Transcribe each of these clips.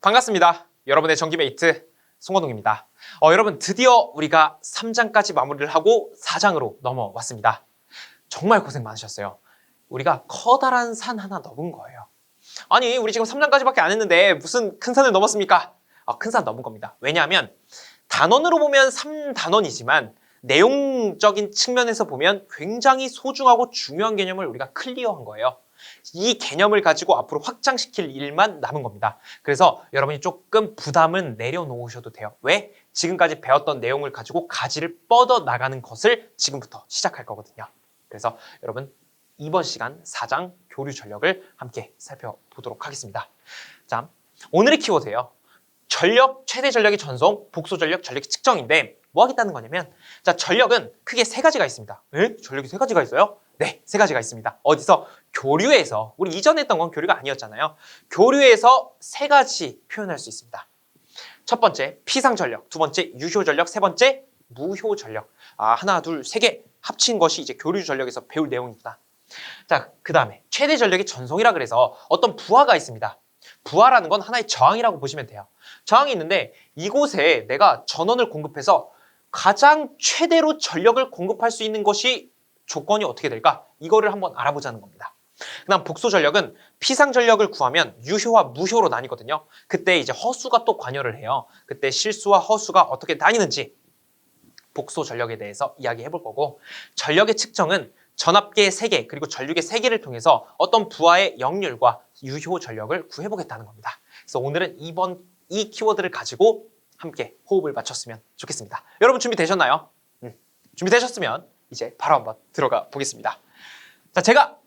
반갑습니다. 여러분의 전기메이트 송건웅입니다. 여러분 드디어 우리가 3장까지 마무리를 하고 4장으로 넘어왔습니다. 정말 고생 많으셨어요. 우리가 커다란 산 하나 넘은 거예요. 아니 우리 지금 3장까지밖에 안 했는데 무슨 큰 산을 넘었습니까? 큰 산 넘은 겁니다. 왜냐하면 단원으로 보면 3단원이지만 내용적인 측면에서 보면 굉장히 소중하고 중요한 개념을 우리가 클리어한 거예요. 이 개념을 가지고 앞으로 확장시킬 일만 남은 겁니다. 그래서 여러분이 조금 부담은 내려놓으셔도 돼요. 왜? 지금까지 배웠던 내용을 가지고 가지를 뻗어 나가는 것을 지금부터 시작할 거거든요. 그래서 여러분 이번 시간 4장 교류 전력을 함께 살펴보도록 하겠습니다. 자, 오늘의 키워드예요. 전력, 최대 전력의 전송, 복소 전력, 전력의 측정인데 뭐 하겠다는 거냐면 자, 전력은 크게 세 가지가 있습니다. 에? 전력이 세 가지가 있어요? 네, 세 가지가 있습니다. 어디서? 교류에서. 우리 이전에 했던 건 교류가 아니었잖아요. 교류에서 세 가지 표현할 수 있습니다. 첫 번째, 피상전력. 두 번째, 유효전력. 세 번째, 무효전력. 하나, 둘, 세 개 합친 것이 이제 교류전력에서 배울 내용입니다. 자, 그 다음에 최대 전력의 전송이라 그래서 어떤 부하가 있습니다. 부하라는 건 하나의 저항이라고 보시면 돼요. 저항이 있는데 이곳에 내가 전원을 공급해서 가장 최대로 전력을 공급할 수 있는 것이 조건이 어떻게 될까? 이거를 한번 알아보자는 겁니다. 그다음 복소 전력은 피상 전력을 구하면 유효와 무효로 나뉘거든요. 그때 이제 허수가 또 관여를 해요. 그때 실수와 허수가 어떻게 나뉘는지 복소 전력에 대해서 이야기해 볼 거고, 전력의 측정은 전압계 3개 그리고 전류계 3개를 통해서 어떤 부하의 역률과 유효 전력을 구해보겠다는 겁니다. 그래서 오늘은 이 키워드를 가지고 함께 호흡을 맞췄으면 좋겠습니다. 여러분 준비되셨나요? 준비되셨으면 이제 바로 한번 들어가 보겠습니다. 자, 제가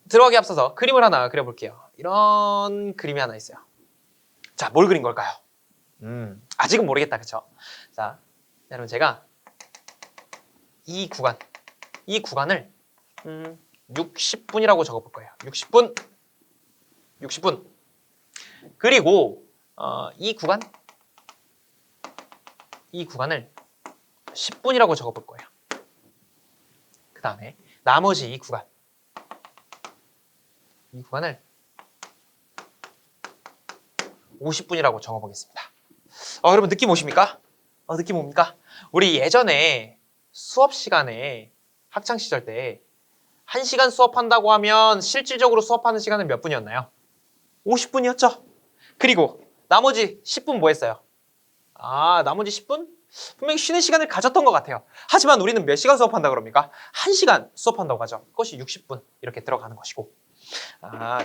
들어가기 앞서서 그림을 하나 그려볼게요. 이런 그림이 하나 있어요. 자, 뭘 그린 걸까요? 아직은 모르겠다, 그쵸? 자, 여러분 제가 이 구간을 60분이라고 적어볼 거예요. 60분. 그리고 이 구간을 10분이라고 적어볼 거예요. 그 다음에 나머지 이 구간을 50분이라고 적어보겠습니다. 여러분 느낌 오십니까? 느낌 옵니까? 우리 예전에 수업 시간에 학창시절 때 1시간 수업한다고 하면 실질적으로 수업하는 시간은 몇 분이었나요? 50분이었죠? 그리고 나머지 10분 뭐 했어요? 나머지 10분? 분명히 쉬는 시간을 가졌던 것 같아요. 하지만 우리는 몇 시간 수업한다 그럽니까? 1시간 수업한다고 하죠. 그것이 60분 이렇게 들어가는 것이고.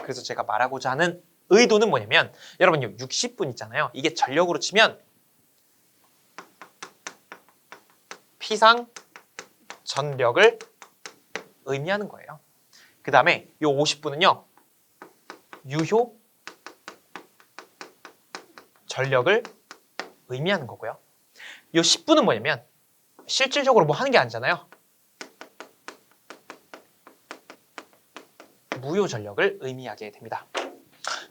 그래서 제가 말하고자 하는 의도는 뭐냐면 여러분 60분 있잖아요. 이게 전력으로 치면 피상 전력을 의미하는 거예요. 그 다음에 이 50분은요. 유효 전력을 의미하는 거고요. 이 10분은 뭐냐면 실질적으로 뭐 하는 게 아니잖아요. 무효 전력을 의미하게 됩니다.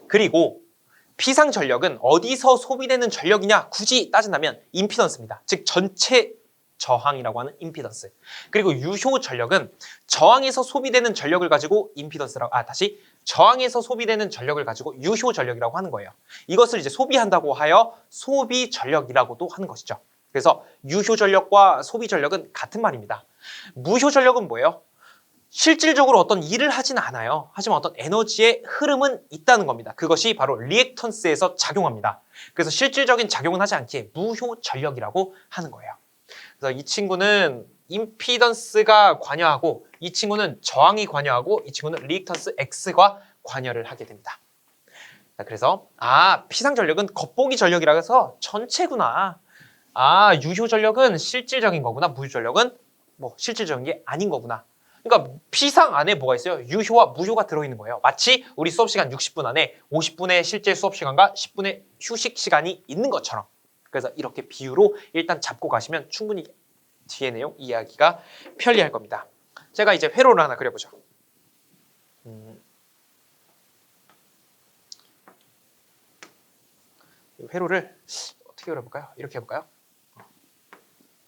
그리고 피상 전력은 어디서 소비되는 전력이냐 굳이 따진다면 임피던스입니다. 즉 전체 저항이라고 하는 임피던스. 그리고 유효 전력은 저항에서 소비되는 전력을 가지고 저항에서 소비되는 전력을 가지고 유효 전력이라고 하는 거예요. 이것을 이제 소비한다고 하여 소비 전력이라고도 하는 것이죠. 그래서 유효 전력과 소비 전력은 같은 말입니다. 무효 전력은 뭐예요? 실질적으로 어떤 일을 하진 않아요. 하지만 어떤 에너지의 흐름은 있다는 겁니다. 그것이 바로 리액턴스에서 작용합니다. 그래서 실질적인 작용은 하지 않기에 무효 전력이라고 하는 거예요. 그래서 이 친구는 임피던스가 관여하고 이 친구는 저항이 관여하고 이 친구는 리액턴스 X가 관여를 하게 됩니다. 자, 그래서 피상 전력은 겉보기 전력이라 해서 전체구나. 유효 전력은 실질적인 거구나. 무효 전력은 뭐 실질적인 게 아닌 거구나. 그러니까 피상 안에 뭐가 있어요? 유효와 무효가 들어있는 거예요. 마치 우리 수업 시간 60분 안에 50분의 실제 수업 시간과 10분의 휴식 시간이 있는 것처럼. 그래서 이렇게 비유로 일단 잡고 가시면 충분히 뒤에 내용 이해하기가 편리할 겁니다. 제가 이제 회로를 하나 그려보죠. 이 회로를 어떻게 그려볼까요? 이렇게 해볼까요?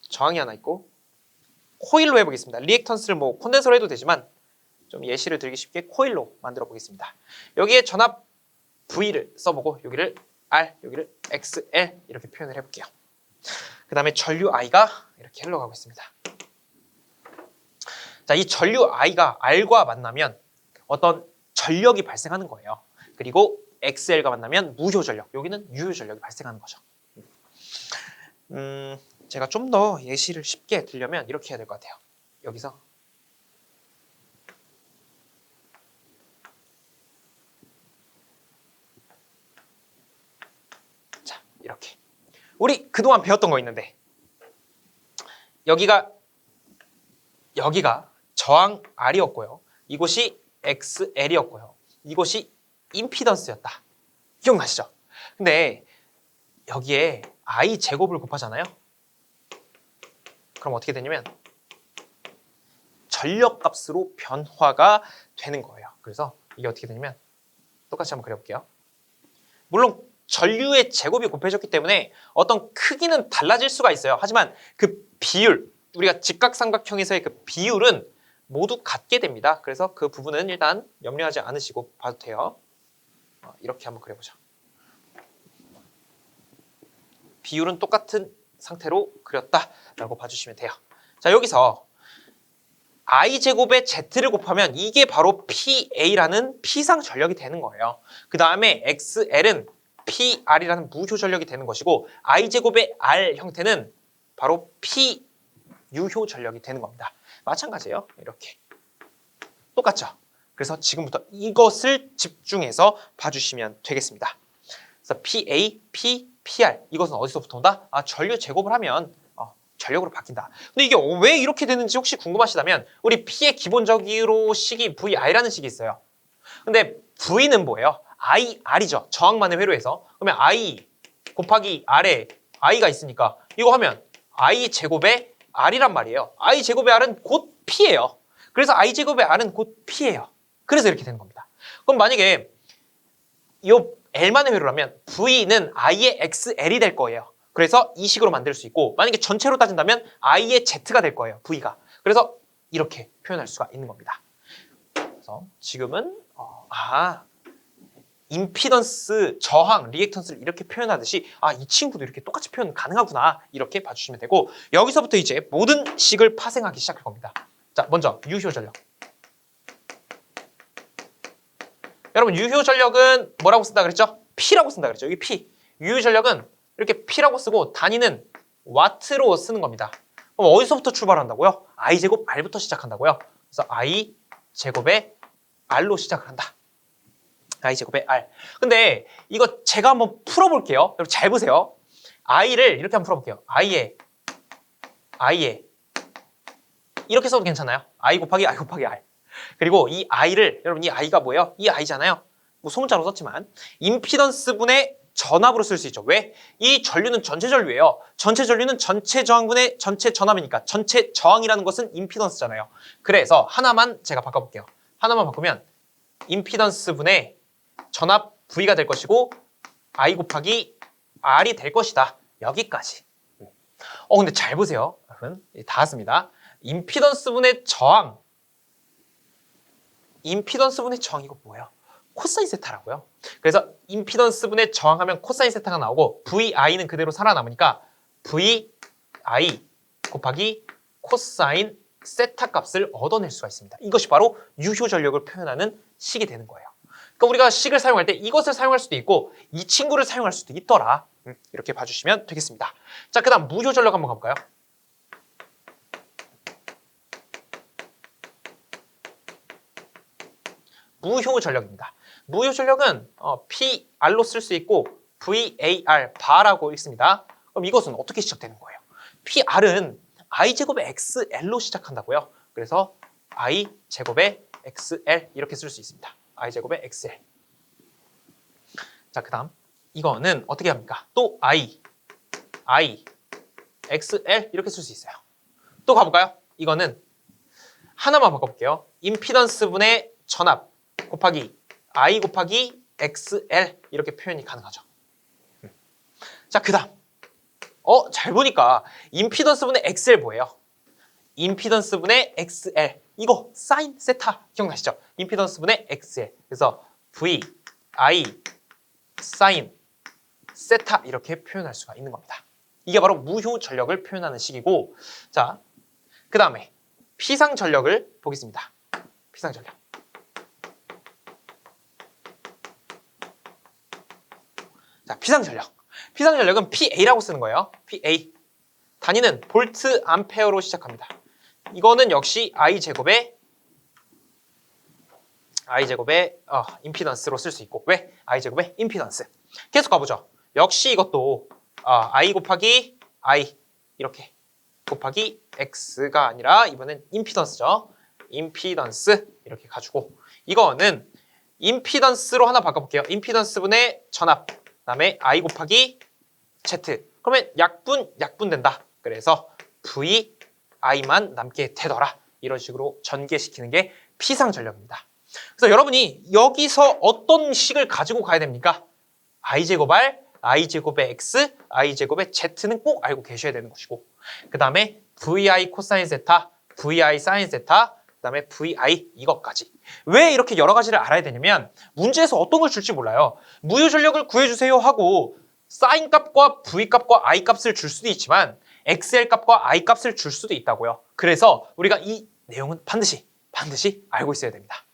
저항이 하나 있고 코일로 해보겠습니다. 리액턴스를 뭐 콘덴서로 해도 되지만 좀 예시를 들기 쉽게 코일로 만들어 보겠습니다. 여기에 전압 V를 써보고 여기를 R, 여기를 XL 이렇게 표현을 해볼게요. 그 다음에 전류 I가 이렇게 흘러가고 있습니다. 자, 이 전류 I가 R과 만나면 어떤 전력이 발생하는 거예요. 그리고 XL과 만나면 무효 전력, 여기는 유효 전력이 발생하는 거죠. 제가 좀 더 예시를 쉽게 들려면 이렇게 해야 될 것 같아요. 여기서 자, 이렇게 우리 그동안 배웠던 거 있는데 여기가 저항 R이었고요. 이곳이 XL이었고요. 이곳이 임피던스였다. 기억나시죠? 근데 여기에 I 제곱을 곱하잖아요. 그럼 어떻게 되냐면 전력 값으로 변화가 되는 거예요. 그래서 이게 어떻게 되냐면 똑같이 한번 그려볼게요. 물론 전류의 제곱이 곱해졌기 때문에 어떤 크기는 달라질 수가 있어요. 하지만 그 비율, 우리가 직각삼각형에서의 그 비율은 모두 같게 됩니다. 그래서 그 부분은 일단 염려하지 않으시고 봐도 돼요. 이렇게 한번 그려보죠. 비율은 똑같은 상태로 그렸다라고 봐주시면 돼요. 자, 여기서 I제곱에 Z를 곱하면 이게 바로 PA라는 P상 전력이 되는 거예요. 그 다음에 XL은 PR이라는 무효 전력이 되는 것이고 I제곱의 R 형태는 바로 P 유효 전력이 되는 겁니다. 마찬가지예요. 이렇게. 똑같죠? 그래서 지금부터 이것을 집중해서 봐주시면 되겠습니다. 그래서 PA, P, PR 이것은 어디서부터 온다? 전류 제곱을 하면 전력으로 바뀐다. 근데 이게 왜 이렇게 되는지 혹시 궁금하시다면 우리 P의 기본적으로 식이 VI라는 식이 있어요. 근데 V는 뭐예요? IR이죠. 저항만의 회로에서. 그러면 I 곱하기 R에 I가 있으니까 이거 하면 I 제곱에 R이란 말이에요. I 제곱의 R은 곧 P예요. 그래서 I 제곱의 R은 곧 P예요. 그래서 이렇게 되는 겁니다. 그럼 만약에 이 L만의 회로라면 V는 I의 XL이 될 거예요. 그래서 이 식으로 만들 수 있고 만약에 전체로 따진다면 I의 Z가 될 거예요. V가. 그래서 이렇게 표현할 수가 있는 겁니다. 그래서 지금은 임피던스, 저항, 리액턴스를 이렇게 표현하듯이 이 친구도 이렇게 똑같이 표현 가능하구나 이렇게 봐주시면 되고 여기서부터 이제 모든 식을 파생하기 시작할 겁니다. 자, 먼저 유효 전력. 여러분 유효 전력은 뭐라고 쓴다 그랬죠? P라고 쓴다 그랬죠? 여기 P. 유효 전력은 이렇게 P라고 쓰고 단위는 와트로 쓰는 겁니다. 그럼 어디서부터 출발한다고요? I제곱 R부터 시작한다고요. 그래서 I제곱에 R로 시작을 한다. I제곱에 R. 근데 이거 제가 한번 풀어볼게요. 여러분 잘 보세요. I를 이렇게 한번 풀어볼게요. I에 이렇게 써도 괜찮아요. I 곱하기 R. 그리고 이 I를 여러분 이 I가 뭐예요? 이 I잖아요. 뭐 소문자로 썼지만 임피던스 분의 전압으로 쓸 수 있죠. 왜? 이 전류는 전체 전류예요. 전체 전류는 전체 저항분의 전체 전압이니까 전체 저항이라는 것은 임피던스잖아요. 그래서 하나만 제가 바꿔볼게요. 하나만 바꾸면 임피던스 분의 전압 V가 될 것이고 I 곱하기 R이 될 것이다. 여기까지. 근데 잘 보세요. 여러분 다 왔습니다. 임피던스 분의 저항. 임피던스 분의 저항 이거 뭐예요? 코사인 세타라고요. 그래서 임피던스 분의 저항하면 코사인 세타가 나오고 VI는 그대로 살아남으니까 VI 곱하기 코사인 세타 값을 얻어낼 수가 있습니다. 이것이 바로 유효 전력을 표현하는 식이 되는 거예요. 그러니까 우리가 식을 사용할 때 이것을 사용할 수도 있고 이 친구를 사용할 수도 있더라. 이렇게 봐주시면 되겠습니다. 자, 그 다음 무효 전력 한번 가볼까요? 무효 전력입니다. 무효 전력은 PR로 쓸 수 있고 VAR, 바라고 읽습니다. 그럼 이것은 어떻게 시작되는 거예요? PR은 I제곱의 XL로 시작한다고요. 그래서 I제곱의 XL 이렇게 쓸 수 있습니다. I제곱의 XL. 자, 그 다음 이거는 어떻게 합니까? 또 I, XL 이렇게 쓸 수 있어요. 또 가볼까요? 이거는 하나만 바꿔볼게요. 임피던스 분의 전압 곱하기 I 곱하기 XL 이렇게 표현이 가능하죠. 자, 그 다음 잘 보니까 임피던스 분의 XL 뭐예요? 임피던스 분의 XL 이거 사인 세타 기억나시죠? 임피던스 분의 XL 그래서 V, I, 사인 세타 이렇게 표현할 수가 있는 겁니다. 이게 바로 무효 전력을 표현하는 식이고, 자, 그 다음에 피상 전력을 보겠습니다. 피상 전력. 자, 피상 전력. 피상 전력은 PA라고 쓰는 거예요. PA. 단위는 볼트 암페어로 시작합니다. 이거는 역시 I제곱의 임피던스로 쓸 수 있고, 왜? I제곱의 임피던스. 계속 가보죠. 역시 이것도 I 곱하기 I 이렇게 곱하기 X가 아니라 이번엔 임피던스죠. 임피던스 이렇게 가지고, 이거는 임피던스로 하나 바꿔볼게요. 임피던스분의 전압, 그 다음에 I 곱하기 Z. 그러면 약분 된다. 그래서 VI만 남게 되더라. 이런 식으로 전개시키는 게 피상 전력입니다. 그래서 여러분이 여기서 어떤 식을 가지고 가야 됩니까? I제곱 R, I제곱의 X, I제곱의 Z는 꼭 알고 계셔야 되는 것이고, 그 다음에 VI 코사인 세타, VI 사인 세타, 그 다음에 VI 이것까지. 왜 이렇게 여러 가지를 알아야 되냐면 문제에서 어떤 걸 줄지 몰라요. 무효 전력을 구해주세요 하고 사인 값과 V 값과 I 값을 줄 수도 있지만 XL 값과 I 값을 줄 수도 있다고요. 그래서 우리가 이 내용은 반드시 알고 있어야 됩니다.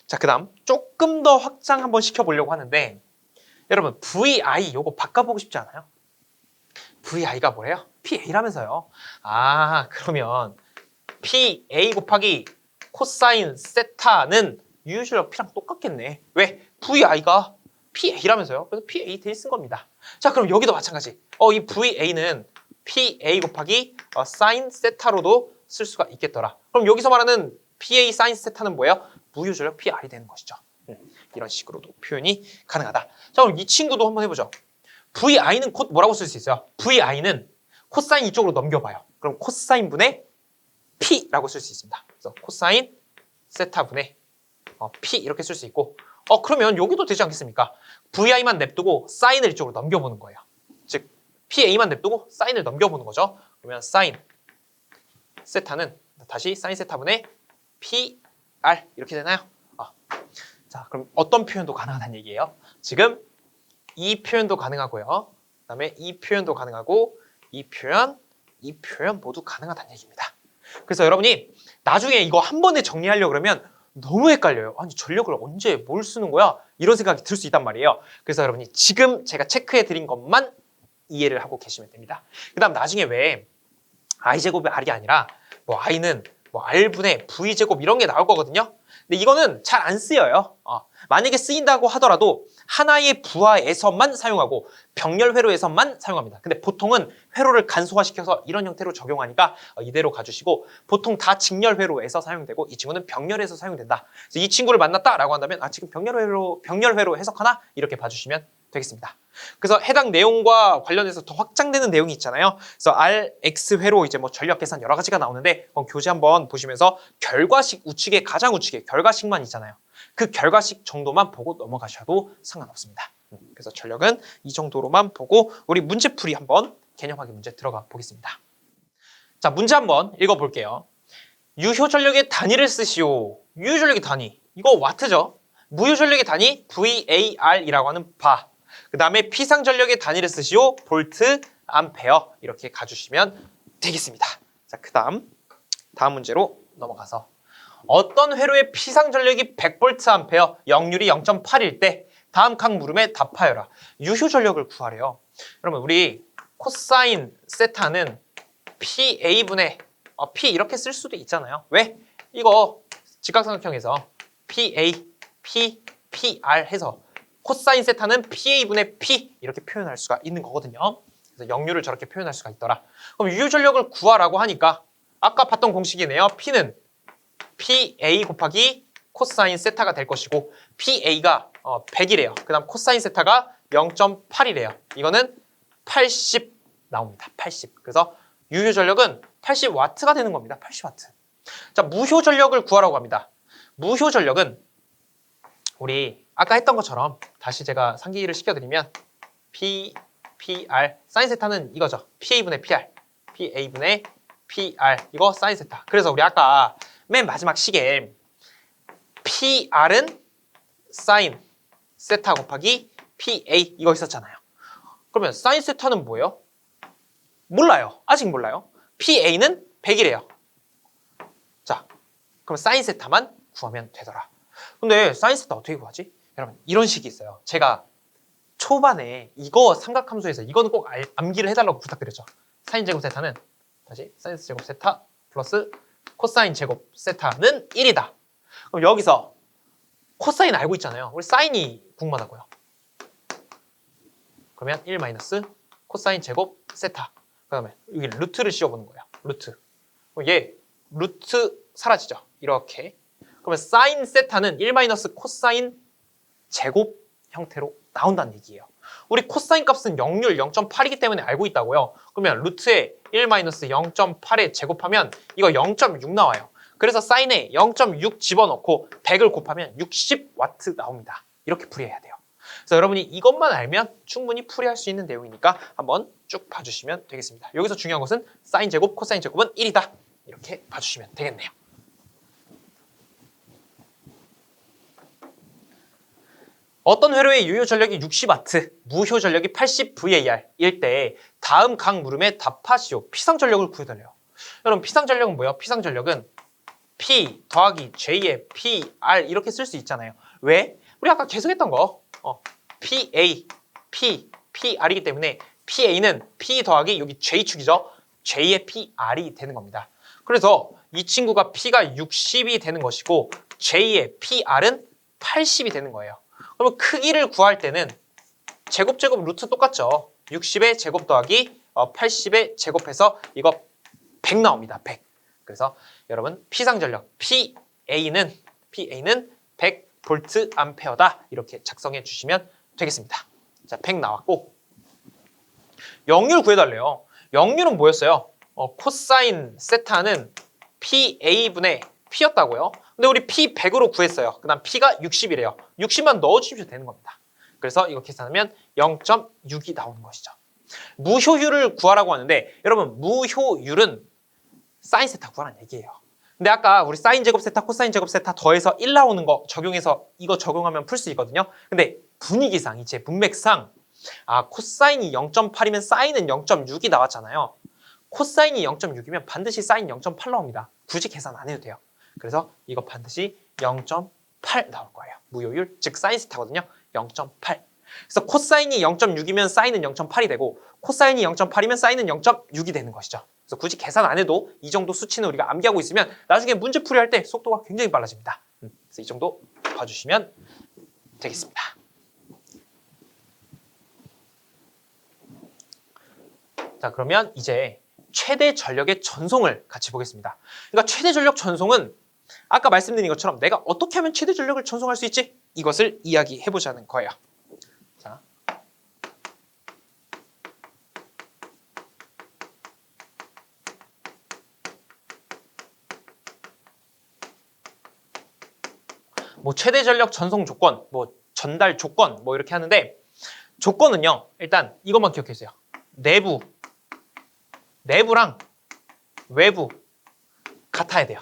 자, 그 다음 조금 더 확장 한번 시켜보려고 하는데, 여러분 VI 요거 바꿔보고 싶지 않아요? VI가 뭐래요? PA라면서요. 그러면 PA 곱하기 코사인 세타는 유효전력 P랑 똑같겠네. 왜? VI가 PA라면서요. 그래서 PA 대신 쓴 겁니다. 자, 그럼 여기도 마찬가지. 이 VA는 PA 곱하기 사인 세타로도 쓸 수가 있겠더라. 그럼 여기서 말하는 PA 사인 세타는 뭐예요? 무효전력 PR이 되는 것이죠. 이런 식으로도 표현이 가능하다. 자, 그럼 이 친구도 한번 해보죠. VI는 곧 뭐라고 쓸 수 있어요? VI는 코사인 이쪽으로 넘겨봐요. 그럼 코사인 분의 P라고 쓸 수 있습니다. 그래서 코사인 세타 분의 P 이렇게 쓸 수 있고, 그러면 여기도 되지 않겠습니까? VI만 냅두고 사인을 이쪽으로 넘겨보는 거예요. 즉 PA만 냅두고 사인을 넘겨보는 거죠. 그러면 사인 세타는 다시 사인 세타분의 PR 이렇게 되나요? 자, 그럼 어떤 표현도 가능하다는 얘기예요. 지금 이 표현도 가능하고요. 그 다음에 이 표현도 가능하고 이 표현 모두 가능하다는 얘기입니다. 그래서 여러분이 나중에 이거 한 번에 정리하려고 그러면 너무 헷갈려요. 아니, 전력을 언제 뭘 쓰는 거야? 이런 생각이 들 수 있단 말이에요. 그래서 여러분이 지금 제가 체크해 드린 것만 이해를 하고 계시면 됩니다. 그 다음 나중에 왜 I제곱의 R이 아니라 I는 R분의 V제곱 이런 게 나올 거거든요. 근데 이거는 잘 안 쓰여요. 만약에 쓰인다고 하더라도 하나의 부하에서만 사용하고 병렬 회로에서만 사용합니다. 근데 보통은 회로를 간소화시켜서 이런 형태로 적용하니까 이대로 가주시고, 보통 다 직렬 회로에서 사용되고 이 친구는 병렬에서 사용된다. 그래서 이 친구를 만났다라고 한다면 지금 병렬 회로 해석하나? 이렇게 봐주시면 되겠습니다. 그래서 해당 내용과 관련해서 더 확장되는 내용이 있잖아요. 그래서 RX 회로 이제 전력 계산 여러 가지가 나오는데 교재 한번 보시면서 결과식 우측에 가장 우측에 결과식만 있잖아요. 그 결과식 정도만 보고 넘어가셔도 상관없습니다. 그래서 전력은 이 정도로만 보고 우리 문제풀이 한번 개념하기 문제 들어가 보겠습니다. 자, 문제 한번 읽어볼게요. 유효 전력의 단위를 쓰시오. 유효 전력의 단위, 이거 와트죠. 무효 전력의 단위 VAR이라고 하는 바. 그 다음에 피상 전력의 단위를 쓰시오. 볼트, 암페어 이렇게 가주시면 되겠습니다. 자, 그 다음 문제로 넘어가서 어떤 회로의 피상 전력이 100V 암페어, 역률이 0.8일 때 다음 각 물음에 답하여라. 유효 전력을 구하래요. 여러분 우리 코사인 세타는 PA분의 P 이렇게 쓸 수도 있잖아요. 왜? 이거 직각삼각형에서 PA, PR 해서 코사인 세타는 PA분의 P 이렇게 표현할 수가 있는 거거든요. 그래서 역률을 저렇게 표현할 수가 있더라. 그럼 유효 전력을 구하라고 하니까 아까 봤던 공식이네요. P는 PA 곱하기 코사인 세타가 될 것이고, PA가 100이래요. 그 다음 코사인 세타가 0.8이래요. 이거는 80 나옵니다. 80. 그래서 유효 전력은 80W가 되는 겁니다. 80W. 자, 무효 전력을 구하라고 합니다. 무효 전력은 우리 아까 했던 것처럼 다시 제가 상기를 시켜드리면 PR, 사인 세타는 이거죠. PA분의 PR, PA분의 PR, 이거 사인 세타. 그래서 우리 아까 맨 마지막 식에 PR은 사인 세타 곱하기 PA 이거 있었잖아요. 그러면 사인 세타는 뭐예요? 몰라요. 아직 몰라요. PA는 100이래요. 자, 그럼 사인 세타만 구하면 되더라. 근데 사인 세타 어떻게 구하지? 여러분 이런 식이 있어요. 제가 초반에 이거 삼각함수에서 이거는 꼭 암기를 해달라고 부탁드렸죠. 사인 제곱 세타는 다시 사인 제곱 세타 플러스 코사인 제곱 세타는 1이다. 그럼 여기서 코사인 알고 있잖아요. 우리 사인이 궁금하다고요. 그러면 1 마이너스 코사인 제곱 세타. 그 다음에 여기 루트를 씌워보는 거예요. 루트. 그럼 얘 루트 사라지죠. 이렇게. 그러면 사인 세타는 1 마이너스 코사인 제곱 형태로 나온다는 얘기예요. 우리 코사인 값은 역률 0.8이기 때문에 알고 있다고요. 그러면 루트에 1 마이너스 0.8에 제곱하면 이거 0.6 나와요. 그래서 사인에 0.6 집어넣고 100을 곱하면 60W 나옵니다. 이렇게 풀이해야 돼요. 그래서 여러분이 이것만 알면 충분히 풀이할 수 있는 내용이니까 한번 쭉 봐주시면 되겠습니다. 여기서 중요한 것은 사인 제곱, 코사인 제곱은 1이다. 이렇게 봐주시면 되겠네요. 어떤 회로의 유효 전력이 60W, 무효 전력이 80VAR일 때 다음 각 물음에 답하시오. 피상 전력을 구해달래요. 여러분 피상 전력은 뭐예요? 피상 전력은 P 더하기 J의 PR 이렇게 쓸 수 있잖아요. 왜? 우리 아까 계속 했던 거 PA, PR이기 때문에 PA는 P 더하기 여기 J축이죠. J의 PR이 되는 겁니다. 그래서 이 친구가 P가 60이 되는 것이고 J의 PR은 80이 되는 거예요. 그러면 크기를 구할 때는 제곱 루트 똑같죠. 60의 제곱 더하기 80의 제곱해서 이거 100 나옵니다. 100. 그래서 여러분 피상 전력 PA는 100V 암페어다. 이렇게 작성해 주시면 되겠습니다. 자, 100 나왔고 역률 구해달래요. 역률은 뭐였어요? 코사인 세타는 PA분의 P였다고요. 근데 우리 P 100으로 구했어요. 그 다음 P가 60이래요. 60만 넣어주시면 되는 겁니다. 그래서 이거 계산하면 0.6이 나오는 것이죠. 무효율을 구하라고 하는데 여러분 무효율은 사인 세타 구하라는 얘기예요. 근데 아까 우리 사인 제곱 세타, 코사인 제곱 세타 더해서 1 나오는 거 적용해서 이거 적용하면 풀 수 있거든요. 근데 분위기상, 이제 문맥상 코사인이 0.8이면 사인은 0.6이 나왔잖아요. 코사인이 0.6이면 반드시 사인 0.8 나옵니다. 굳이 계산 안 해도 돼요. 그래서 이거 반드시 0.8 나올 거예요. 무효율, 즉 사인 세타거든요. 0.8. 그래서 코사인이 0.6이면 사인은 0.8이 되고 코사인이 0.8이면 사인은 0.6이 되는 것이죠. 그래서 굳이 계산 안 해도 이 정도 수치는 우리가 암기하고 있으면 나중에 문제 풀이할 때 속도가 굉장히 빨라집니다. 그래서 이 정도 봐주시면 되겠습니다. 자, 그러면 이제 최대 전력의 전송을 같이 보겠습니다. 그러니까 최대 전력 전송은 아까 말씀드린 것처럼 내가 어떻게 하면 최대 전력을 전송할 수 있지? 이것을 이야기해보자는 거예요. 자, 뭐 최대 전력 전송 조건, 뭐 전달 조건, 뭐 이렇게 하는데 조건은요. 일단 이것만 기억해 주세요. 내부랑 외부 같아야 돼요.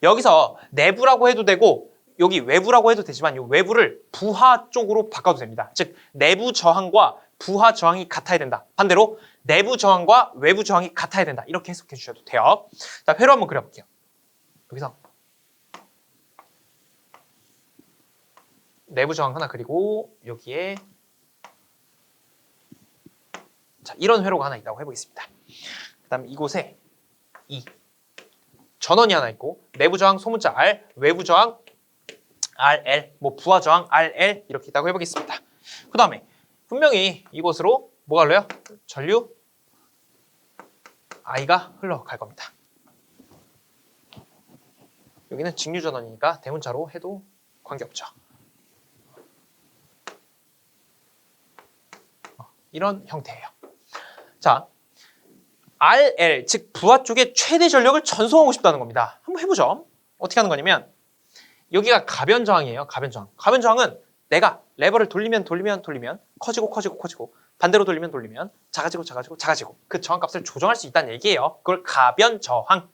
여기서 내부라고 해도 되고 여기 외부라고 해도 되지만 이 외부를 부하 쪽으로 바꿔도 됩니다. 즉 내부 저항과 부하 저항이 같아야 된다. 반대로 내부 저항과 외부 저항이 같아야 된다. 이렇게 해석해 주셔도 돼요. 자, 회로 한번 그려볼게요. 여기서 내부 저항 하나 그리고 여기에 자, 이런 회로가 하나 있다고 해보겠습니다. 그 다음 이곳에 이 전원이 하나 있고 내부 저항 소문자 R, 외부 저항 RL, 뭐 부하 저항 RL 이렇게 있다고 해보겠습니다. 그 다음에 분명히 이곳으로 뭐가 흘러요? 전류 I가 흘러갈 겁니다. 여기는 직류 전원이니까 대문자로 해도 관계없죠. 이런 형태예요. 자, RL, 즉 부하 쪽에 최대 전력을 전송하고 싶다는 겁니다. 한번 해보죠. 어떻게 하는 거냐면 여기가 가변 저항이에요. 가변 저항. 가변 저항은 내가 레버를 돌리면 커지고 반대로 돌리면 작아지고 그 저항값을 조정할 수 있다는 얘기예요. 그걸 가변 저항.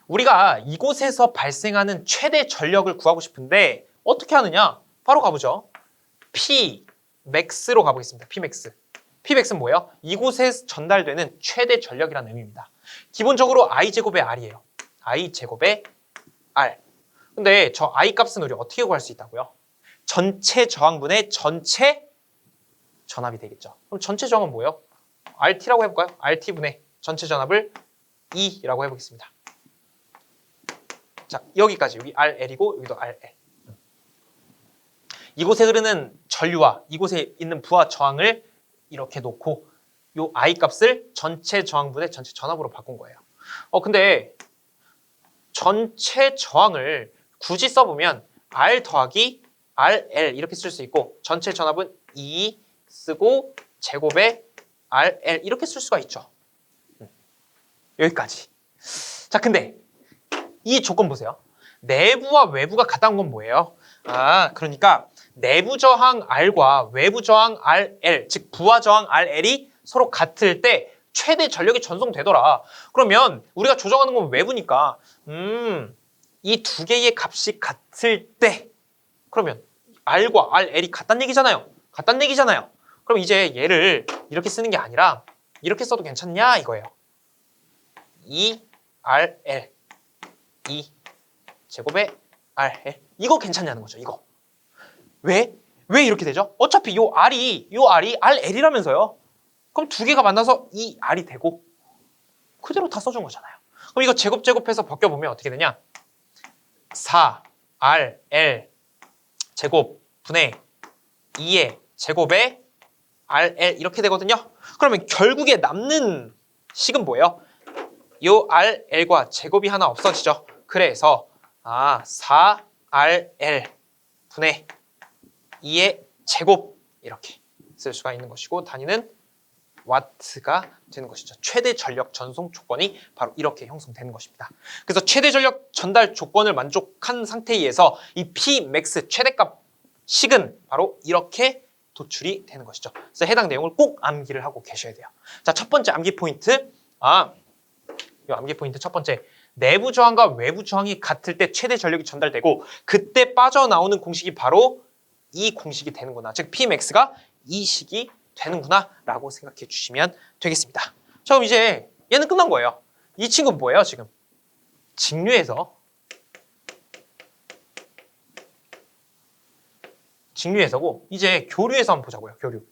우리가 이곳에서 발생하는 최대 전력을 구하고 싶은데 어떻게 하느냐? 바로 가보죠. P 맥스로 가보겠습니다. P 맥스. P 맥스는 뭐예요? 이곳에 전달되는 최대 전력이라는 의미입니다. 기본적으로 I 제곱의 R이에요. I 제곱의 R. 근데 저 I 값은 우리 어떻게 구할 수 있다고요? 전체 저항분의 전체 전압이 되겠죠. 그럼 전체 저항은 뭐예요? RT라고 해볼까요? RT분의 전체 전압을 E라고 해보겠습니다. 자, 여기까지. 여기 RL이고 여기도 RL. 이곳에 흐르는 전류와 이곳에 있는 부하 저항을 이렇게 놓고 요 I 값을 전체 저항분의 전체 전압으로 바꾼 거예요. 근데 전체 저항을 굳이 써보면 R 더하기 RL 이렇게 쓸 수 있고 전체 전압은 E 쓰고 제곱에 RL 이렇게 쓸 수가 있죠. 여기까지. 자, 근데 이 조건 보세요. 내부와 외부가 같다는 건 뭐예요? 그러니까 내부 저항 R과 외부 저항 RL, 즉 부하 저항 RL이 서로 같을 때 최대 전력이 전송되더라. 그러면 우리가 조정하는 건 외부니까 이 두 개의 값이 같을 때 그러면 R과 RL이 같다는 얘기잖아요. 같다는 얘기잖아요. 그럼 이제 얘를 이렇게 쓰는 게 아니라 이렇게 써도 괜찮냐 이거예요. 2RL 2 제곱에 RL 이거 괜찮냐는 거죠. 이거. 왜? 왜 이렇게 되죠? 어차피 요 R이 RL이라면서요. 그럼 두 개가 만나서 이 R이 되고 그대로 다 써준 거잖아요. 그럼 이거 제곱해서 벗겨보면 어떻게 되냐? 4RL 제곱 분의 2의 제곱에 RL 이렇게 되거든요. 그러면 결국에 남는 식은 뭐예요? 요 RL과 제곱이 하나 없어지죠. 그래서 4RL 분의 2의 제곱 이렇게 쓸 수가 있는 것이고 단위는 와트가 되는 것이죠. 최대 전력 전송 조건이 바로 이렇게 형성되는 것입니다. 그래서 최대 전력 전달 조건을 만족한 상태에 의해서 이 Pmax 최대값 식은 바로 이렇게 도출이 되는 것이죠. 그래서 해당 내용을 꼭 암기를 하고 계셔야 돼요. 자, 첫 번째 암기 포인트. 이 암기 포인트 첫 번째. 내부 저항과 외부 저항이 같을 때 최대 전력이 전달되고 그때 빠져나오는 공식이 바로 이 공식이 되는구나. 즉 Pmax가 이 식이 되는구나 라고 생각해 주시면 되겠습니다. 자, 그럼 이제 얘는 끝난 거예요. 이 친구는 뭐예요 지금? 직류에서고 이제 교류에서 한번 보자고요. 교류.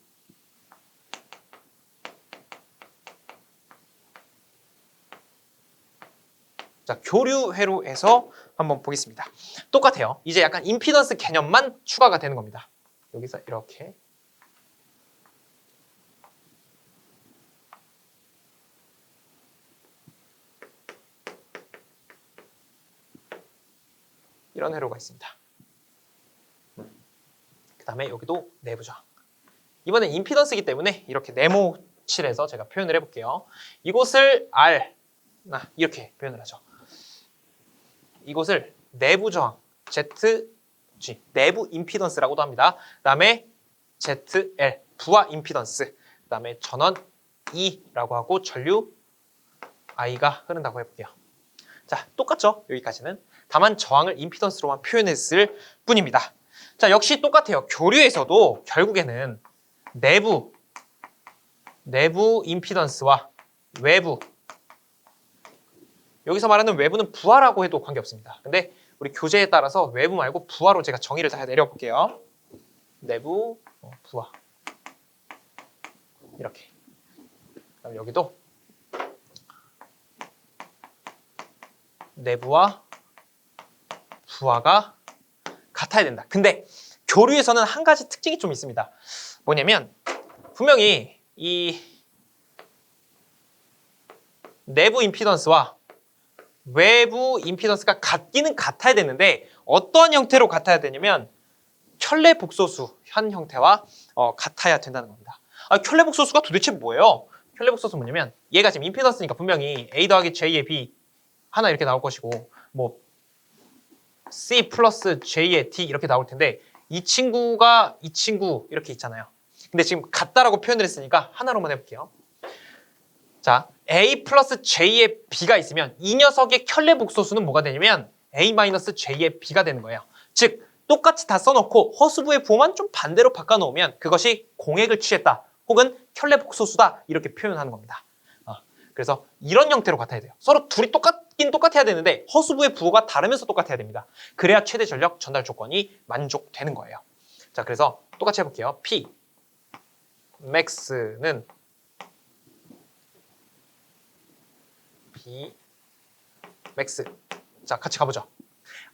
자, 교류 회로에서 한번 보겠습니다. 똑같아요. 이제 약간 임피던스 개념만 추가가 되는 겁니다. 여기서 이렇게 이런 회로가 있습니다. 그 다음에 여기도 내부 저항. 이번엔 임피던스이기 때문에 이렇게 네모칠해서 제가 표현을 해볼게요. 이곳을 R, 이렇게 표현을 하죠. 이곳을 내부 저항, ZG, 내부 임피던스라고도 합니다. 그 다음에 ZL, 부하 임피던스, 그 다음에 전원 E라고 하고 전류 I가 흐른다고 해볼게요. 자, 똑같죠? 여기까지는. 다만 저항을 임피던스로만 표현했을 뿐입니다. 자, 역시 똑같아요. 교류에서도 결국에는 내부 임피던스와 외부, 여기서 말하는 외부는 부하라고 해도 관계없습니다. 근데 우리 교재에 따라서 외부 말고 부하로 제가 정의를 다 내려볼게요. 내부, 부하 이렇게. 그다음 여기도 내부와 부하가 같아야 된다. 근데 교류에서는 한 가지 특징이 좀 있습니다. 뭐냐면 분명히 이 내부 임피던스와 외부 임피던스가 같기는 같아야 되는데 어떠한 형태로 같아야 되냐면 켤레 복소수 현 형태와 같아야 된다는 겁니다. 켤레 복소수가 도대체 뭐예요? 켤레 복소수 뭐냐면 얘가 지금 임피던스니까 분명히 A 더하기 J의 B 하나 이렇게 나올 것이고 뭐 C 플러스 J의 D 이렇게 나올 텐데 이 친구가 이 친구 이렇게 있잖아요. 근데 지금 같다라고 표현을 했으니까 하나로만 해볼게요. 자, A 플러스 J의 B가 있으면 이 녀석의 켤레 복소수는 뭐가 되냐면 A 마이너스 J의 B가 되는 거예요. 즉 똑같이 다 써놓고 허수부의 부호만 좀 반대로 바꿔놓으면 그것이 공액을 취했다 혹은 켤레 복소수다 이렇게 표현하는 겁니다. 그래서 이런 형태로 같아야 돼요. 서로 둘이 똑같긴 똑같아야 되는데 허수부의 부호가 다르면서 똑같아야 됩니다. 그래야 최대 전력 전달 조건이 만족되는 거예요. 자, 그래서 똑같이 해볼게요. P max는 B max. 자, 같이 가보죠.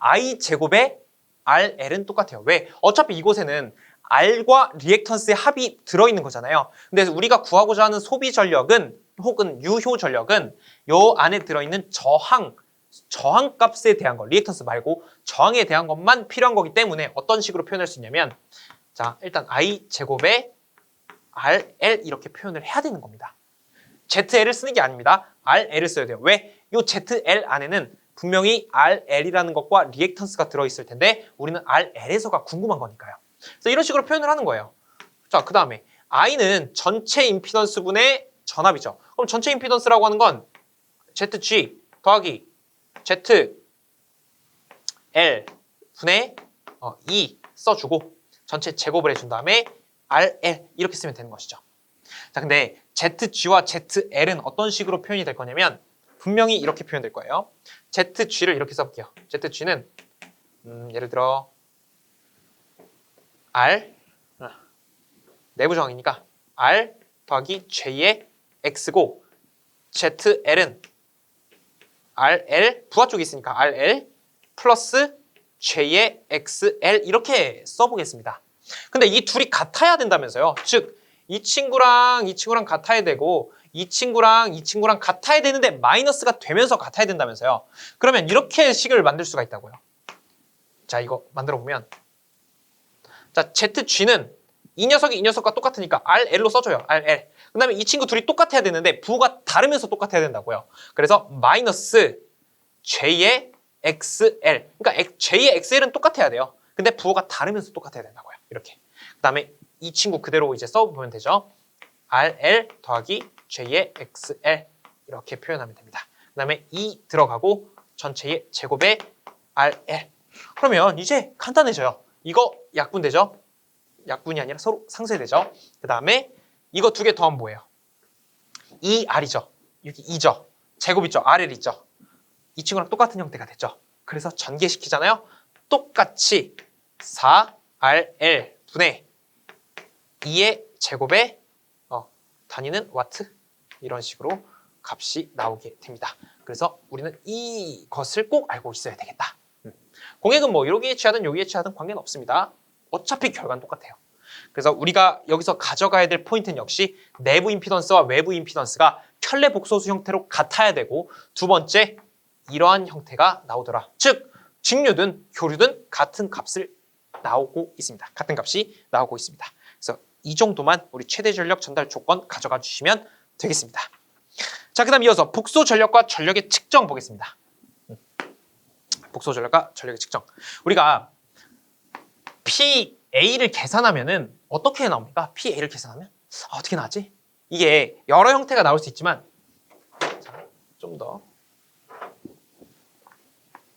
I 제곱의 RL은 똑같아요. 왜? 어차피 이곳에는 R과 리액턴스의 합이 들어있는 거잖아요. 근데 우리가 구하고자 하는 소비 전력은 혹은 유효 전력은 요 안에 들어있는 저항 값에 대한 거, 리액턴스 말고 저항에 대한 것만 필요한 거기 때문에 어떤 식으로 표현할 수 있냐면 자, 일단 I 제곱의 RL 이렇게 표현을 해야 되는 겁니다. ZL을 쓰는 게 아닙니다. RL을 써야 돼요. 왜? 요 ZL 안에는 분명히 RL이라는 것과 리액턴스가 들어있을 텐데 우리는 RL에서가 궁금한 거니까요. 그래서 이런 식으로 표현을 하는 거예요. 자, 그 다음에 I는 전체 임피던스 분의 전압이죠. 그럼 전체 임피던스라고 하는 건 ZG 더하기 ZL 분의 E 써주고 전체 제곱을 해준 다음에 RL 이렇게 쓰면 되는 것이죠. 자, 근데 ZG와 ZL은 어떤 식으로 표현이 될 거냐면 분명히 이렇게 표현될 거예요. ZG를 이렇게 써볼게요. ZG는 예를 들어 R 내부 정항이니까 R 더하기 J의 X고 ZL은 RL 부하 쪽이 있으니까 RL 플러스 J의 XL 이렇게 써보겠습니다. 근데 이 둘이 같아야 된다면서요. 즉 이 친구랑 이 친구랑 같아야 되고 이 친구랑 이 친구랑 같아야 되는데 마이너스가 되면서 같아야 된다면서요. 그러면 이렇게 식을 만들 수가 있다고요. 자, 이거 만들어 보면 자, ZG는 이 녀석이 이 녀석과 똑같으니까 RL로 써줘요. RL. 그 다음에 이 친구 둘이 똑같아야 되는데 부호가 다르면서 똑같아야 된다고요. 그래서 마이너스 J의 XL. 그러니까 J의 XL은 똑같아야 돼요. 근데 부호가 다르면서 똑같아야 된다고요. 이렇게. 그 다음에 이 친구 그대로 이제 써보면 되죠. RL 더하기 J의 XL 이렇게 표현하면 됩니다. 그 다음에 E 들어가고 전체의 제곱의 RL. 그러면 이제 간단해져요. 이거 약분되죠? 약분이 아니라 서로 상쇄되죠? 그 다음에 이거 두 개 더하면 뭐예요? 2R이죠. 여기 2죠. 제곱 있죠. RL 있죠. 이 친구랑 똑같은 형태가 됐죠. 그래서 전개시키잖아요. 똑같이 4RL 분의 2의 제곱에 단위는 와트 이런 식으로 값이 나오게 됩니다. 그래서 우리는 이것을 꼭 알고 있어야 되겠다. 공액은 뭐 여기에 취하든 여기에 취하든 관계는 없습니다. 어차피 결과는 똑같아요. 그래서 우리가 여기서 가져가야 될 포인트는 역시 내부 임피던스와 외부 임피던스가 켤레 복소수 형태로 같아야 되고 두 번째 이러한 형태가 나오더라. 즉 직류든 교류든 같은 값을 나오고 있습니다. 같은 값이 나오고 있습니다. 그래서 이 정도만 우리 최대 전력 전달 조건 가져가 주시면 되겠습니다. 자, 그 다음 이어서 복소 전력과 전력의 측정 보겠습니다. 복소 전력과 전력의 측정. 우리가 PA를 계산하면은 어떻게 나옵니까? PA를 계산하면 어떻게 나왔지? 이게 여러 형태가 나올 수 있지만 좀 더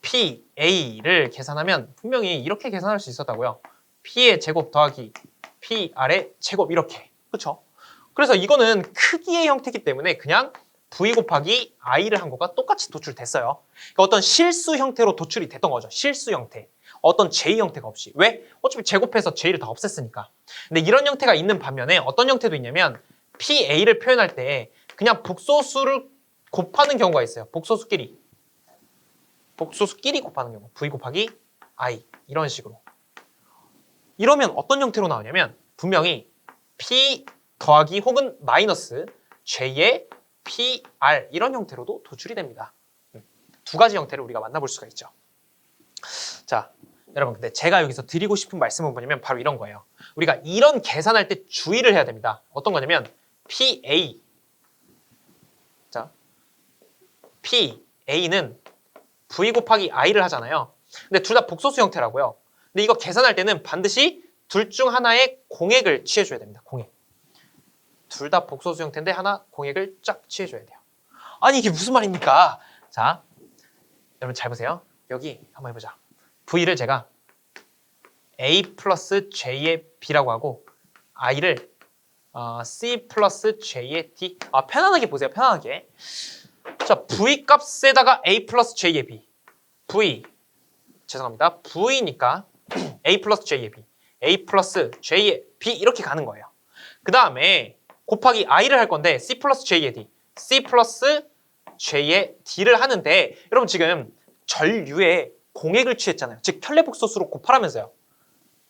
PA를 계산하면 분명히 이렇게 계산할 수 있었다고요. P의 제곱 더하기 PR의 제곱 이렇게. 그렇죠? 그래서 이거는 크기의 형태이기 때문에 그냥 V 곱하기 I를 한 거가 똑같이 도출됐어요. 그러니까 어떤 실수 형태로 도출이 됐던 거죠. 실수 형태. 어떤 J 형태가 없이. 왜? 어차피 제곱해서 J를 다 없앴으니까. 근데 이런 형태가 있는 반면에 어떤 형태도 있냐면 PA를 표현할 때 그냥 복소수를 곱하는 경우가 있어요. 복소수끼리 곱하는 경우. V 곱하기 I 이런 식으로. 이러면 어떤 형태로 나오냐면 분명히 P 더하기 혹은 마이너스 J의 PR 이런 형태로도 도출이 됩니다. 두 가지 형태를 우리가 만나볼 수가 있죠. 자, 여러분 근데 제가 여기서 드리고 싶은 말씀은 뭐냐면 바로 이런 거예요. 우리가 이런 계산할 때 주의를 해야 됩니다. 어떤 거냐면 PA 자, PA는 V 곱하기 I를 하잖아요. 근데 둘 다 복소수 형태라고요. 근데 이거 계산할 때는 반드시 둘 중 하나의 공액을 취해줘야 됩니다. 공액. 둘 다 복소수 형태인데 하나 공액을 쫙 취해줘야 돼요. 아니 이게 무슨 말입니까? 자, 여러분 잘 보세요. 여기 한번 해보자. V를 제가 A 플러스 J의 B라고 하고 I를 C 플러스 J의 D. 편안하게 보세요. 편안하게. 자, V 값에다가 A 플러스 J의 B. V. 죄송합니다. V니까 A 플러스 J의 B. A 플러스 J의 B 이렇게 가는 거예요. 그 다음에 곱하기 I를 할 건데 C 플러스 J의 D. C 플러스 J의 D를 하는데 여러분 지금 전류에 공액을 취했잖아요. 즉 켤레복소수로 곱하라면서요.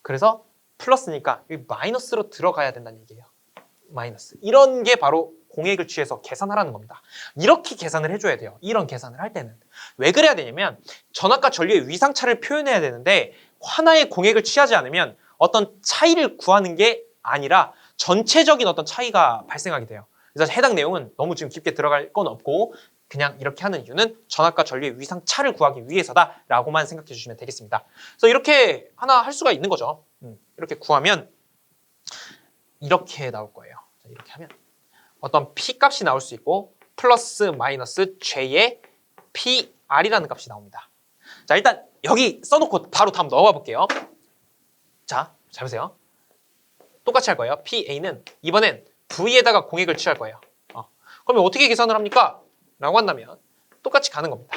그래서 플러스니까 여기 마이너스로 들어가야 된다는 얘기예요. 마이너스. 이런 게 바로 공액을 취해서 계산하라는 겁니다. 이렇게 계산을 해줘야 돼요. 이런 계산을 할 때는. 왜 그래야 되냐면 전압과 전류의 위상차를 표현해야 되는데 하나의 공액을 취하지 않으면 어떤 차이를 구하는 게 아니라 전체적인 어떤 차이가 발생하게 돼요. 그래서 해당 내용은 너무 지금 깊게 들어갈 건 없고 그냥 이렇게 하는 이유는 전압과 전류의 위상차를 구하기 위해서다라고만 생각해 주시면 되겠습니다. 그래서 이렇게 하나 할 수가 있는 거죠. 이렇게 구하면 이렇게 나올 거예요. 자, 이렇게 하면 어떤 P 값이 나올 수 있고 플러스 마이너스 J의 PR이라는 값이 나옵니다. 자, 일단 여기 써놓고 바로 다음 넣어봐 볼게요. 자, 잘 보세요. 똑같이 할 거예요. PA는 이번엔 V에다가 공액을 취할 거예요. 그러면 어떻게 계산을 합니까? 라고 한다면 똑같이 가는 겁니다.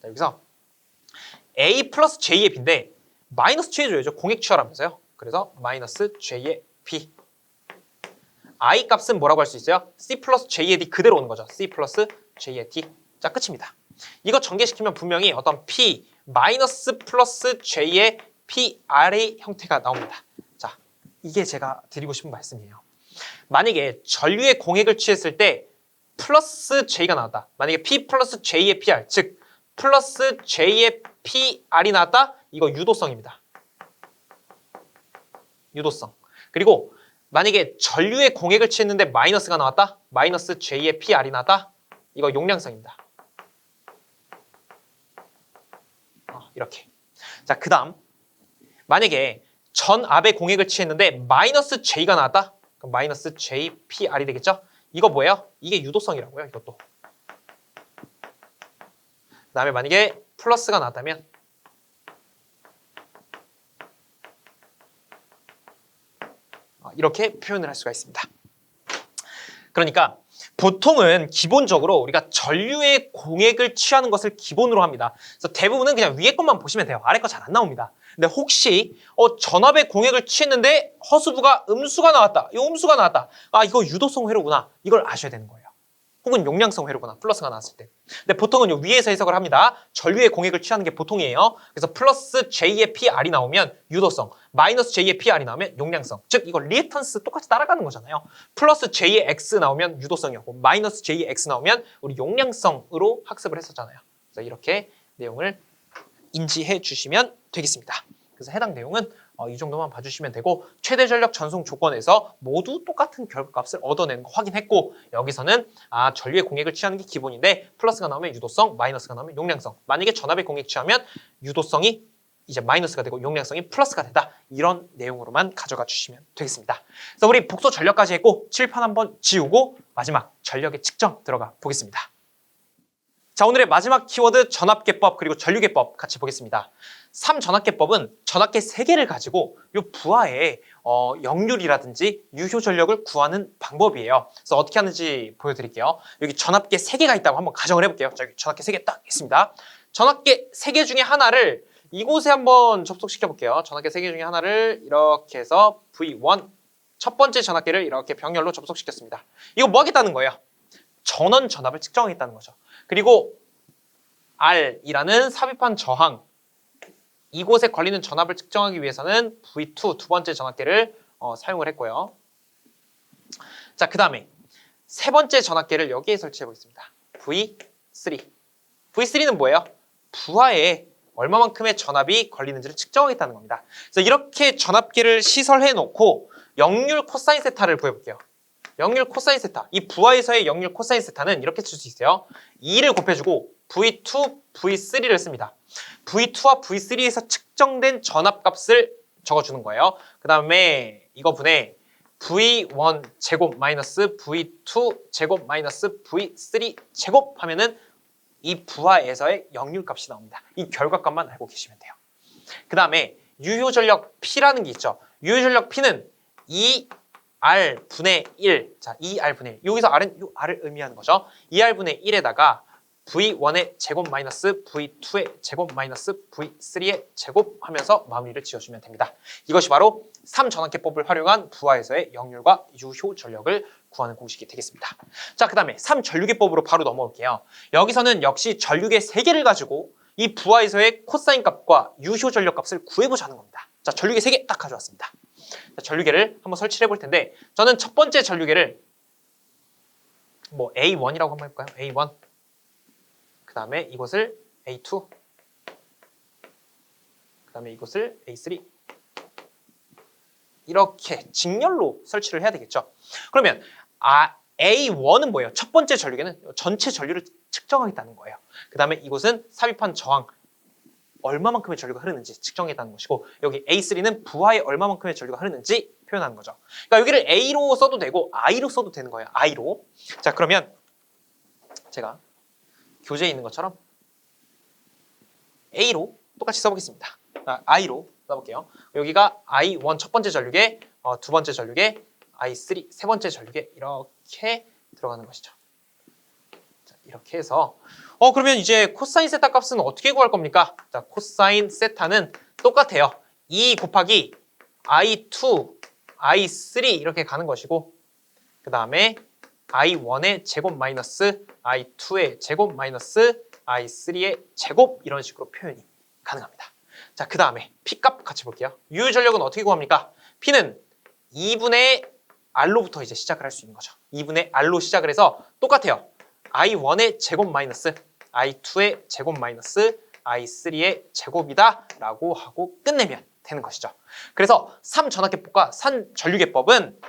자, 여기서 A 플러스 J의 B인데 마이너스 취해줘야죠. 공액 취하라면서요. 그래서 마이너스 J의 B. I 값은 뭐라고 할 수 있어요? C 플러스 J의 D 그대로 오는 거죠. C 플러스 J의 D. 자, 끝입니다. 이거 전개시키면 분명히 어떤 P 마이너스 플러스 J의 PR의 형태가 나옵니다. 자, 이게 제가 드리고 싶은 말씀이에요. 만약에 전류의 공액을 취했을 때 플러스 J가 나왔다. 만약에 P 플러스 J의 PR, 즉 플러스 J의 PR이 나왔다. 이거 유도성입니다. 유도성. 그리고 만약에 전류의 공액을 취했는데 마이너스가 나왔다. 마이너스 J의 PR이 나왔다. 이거 용량성입니다. 이렇게. 자, 그 다음 만약에 전압의 공액을 취했는데 마이너스 J가 나왔다. 그럼 마이너스 J PR이 되겠죠? 이거 뭐예요? 이게 유도성이라고요. 이것도. 그 다음에 만약에 플러스가 나왔다면 이렇게 표현을 할 수가 있습니다. 그러니까 보통은 기본적으로 우리가 전류의 공액을 취하는 것을 기본으로 합니다. 그래서 대부분은 그냥 위에 것만 보시면 돼요. 아래 거 잘 안 나옵니다. 근데 혹시 전압의 공액을 취했는데 허수부가 음수가 나왔다. 이 음수가 나왔다. 이거 유도성 회로구나. 이걸 아셔야 되는 거예요. 혹은 용량성 회로구나. 플러스가 나왔을 때. 근데 보통은 위에서 해석을 합니다. 전류의 공액을 취하는 게 보통이에요. 그래서 플러스 J의 PR이 나오면 유도성, 마이너스 J의 PR이 나오면 용량성. 즉 이거 리액턴스 똑같이 따라가는 거잖아요. 플러스 J의 X 나오면 유도성이었고 마이너스 J의 X 나오면 우리 용량성으로 학습을 했었잖아요. 그래서 이렇게 내용을 인지해 주시면 되겠습니다. 그래서 해당 내용은 이 정도만 봐주시면 되고 최대 전력 전송 조건에서 모두 똑같은 결과값을 얻어내는 거 확인했고 여기서는 전류의 공액을 취하는 게 기본인데 플러스가 나오면 유도성, 마이너스가 나오면 용량성. 만약에 전압의 공액 취하면 유도성이 이제 마이너스가 되고 용량성이 플러스가 된다. 이런 내용으로만 가져가 주시면 되겠습니다. 그래서 우리 복소 전력까지 했고 칠판 한번 지우고 마지막 전력의 측정 들어가 보겠습니다. 자, 오늘의 마지막 키워드 전압계법 그리고 전류계법 같이 보겠습니다. 3전압계법은 전압계 3개를 가지고 이 부하의 역률이라든지 유효 전력을 구하는 방법이에요. 그래서 어떻게 하는지 보여드릴게요. 여기 전압계 3개가 있다고 한번 가정을 해볼게요. 자, 여기 전압계 3개 딱 있습니다. 전압계 3개 중에 하나를 이곳에 한번 접속시켜 볼게요. 전압계 3개 중에 하나를 이렇게 해서 V1 첫 번째 전압계를 이렇게 병렬로 접속시켰습니다. 이거 뭐 하겠다는 거예요? 전원 전압을 측정하겠다는 거죠. 그리고 R이라는 삽입한 저항 이곳에 걸리는 전압을 측정하기 위해서는 V2 두 번째 전압계를 사용을 했고요. 자, 그 다음에 세 번째 전압계를 여기에 설치해 보겠습니다. V3. V3는 뭐예요? 부하에 얼마만큼의 전압이 걸리는지를 측정하겠다는 겁니다. 그래서 이렇게 전압계를 시설해 놓고 역률 코사인 세타를 구해볼게요. 역률 코사인 세타. 이 부하에서의 역률 코사인 세타는 이렇게 쓸 수 있어요. 2를 곱해주고 V2, V3를 씁니다. V2와 V3에서 측정된 전압값을 적어주는 거예요. 그 다음에 이거 분해 V1 제곱 마이너스 V2 제곱 마이너스 V3 제곱 하면은 이 부하에서의 역률값이 나옵니다. 이 결과값만 알고 계시면 돼요. 그 다음에 유효전력 P라는 게 있죠. 유효전력 P는 2R 분의 1. 자, 2R 분의 1. 여기서 R은 요 R을 의미하는 거죠. 2R 분의 1에다가 V1의 제곱 마이너스 V2의 제곱 마이너스 V3의 제곱 하면서 마무리를 지어주면 됩니다. 이것이 바로 3전환기법을 활용한 부하에서의 역률과 유효 전력을 구하는 공식이 되겠습니다. 자, 그 다음에 3전류기법으로 바로 넘어올게요. 여기서는 역시 전류계 3개를 가지고 이 부하에서의 코사인 값과 유효 전력 값을 구해보자는 겁니다. 자, 전류계 3개 딱 가져왔습니다. 자, 전류계를 한번 설치를 해볼 텐데 저는 첫 번째 전류계를 뭐 A1이라고 한번 해볼까요? A1. 그 다음에 이것을 A2, 그 다음에 이것을 A3 이렇게 직렬로 설치를 해야 되겠죠. 그러면 A1은 뭐예요? 첫 번째 전류계는 전체 전류를 측정하겠다는 거예요. 그 다음에 이곳은 삽입한 저항 얼마만큼의 전류가 흐르는지 측정하겠다는 것이고 여기 A3는 부하에 얼마만큼의 전류가 흐르는지 표현하는 거죠. 그러니까 여기를 A로 써도 되고 I로 써도 되는 거예요. I로. 자, 그러면 제가 교재에 있는 것처럼 A로 똑같이 써보겠습니다. I로 써볼게요. 여기가 I1 첫 번째 전류계, 두 번째 전류계, I3 세 번째 전류계 이렇게 들어가는 것이죠. 자, 이렇게 해서 그러면 이제 코사인 세타 값은 어떻게 구할 겁니까? 자, 코사인 세타는 똑같아요. 2 곱하기 I2, I3 이렇게 가는 것이고 그 다음에 I1의 제곱 마이너스 I2의 제곱 마이너스 I3의 제곱 이런 식으로 표현이 가능합니다. 자, 그 다음에 P값 같이 볼게요. 유효전력은 어떻게 구합니까? P는 2분의 R로부터 이제 시작을 할 수 있는 거죠. 2분의 R로 시작을 해서 똑같아요. I1의 제곱 마이너스 I2의 제곱 마이너스 I3의 제곱이다 라고 하고 끝내면 되는 것이죠. 그래서 3전압계법과 3전류계법은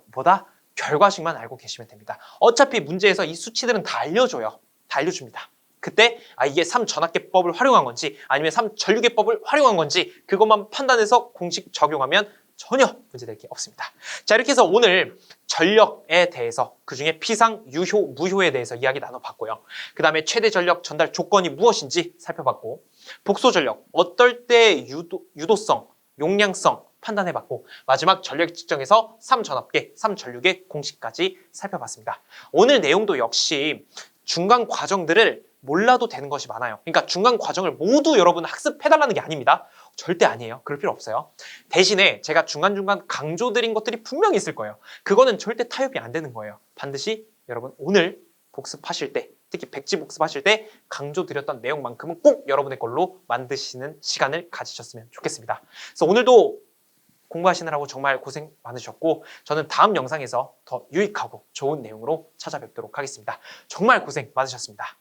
뭐다? 결과식만 알고 계시면 됩니다. 어차피 문제에서 이 수치들은 다 알려줘요. 다 알려줍니다. 그때 이게 3전압계법을 활용한 건지 아니면 3전류계법을 활용한 건지 그것만 판단해서 공식 적용하면 전혀 문제될 게 없습니다. 자, 이렇게 해서 오늘 전력에 대해서 그중에 P상, 유효, 무효에 대해서 이야기 나눠봤고요. 그 다음에 최대 전력 전달 조건이 무엇인지 살펴봤고 복소 전력, 어떨 때 유도성, 용량성 판단해봤고 마지막 전력 측정에서 3전압계, 3전류계 공식까지 살펴봤습니다. 오늘 내용도 역시 중간 과정들을 몰라도 되는 것이 많아요. 그러니까 중간 과정을 모두 여러분 학습해달라는 게 아닙니다. 절대 아니에요. 그럴 필요 없어요. 대신에 제가 중간중간 강조드린 것들이 분명히 있을 거예요. 그거는 절대 타협이 안 되는 거예요. 반드시 여러분 오늘 복습하실 때 특히 백지 복습하실 때 강조드렸던 내용만큼은 꼭 여러분의 걸로 만드시는 시간을 가지셨으면 좋겠습니다. 그래서 오늘도 공부하시느라고 정말 고생 많으셨고 저는 다음 영상에서 더 유익하고 좋은 내용으로 찾아뵙도록 하겠습니다. 정말 고생 많으셨습니다.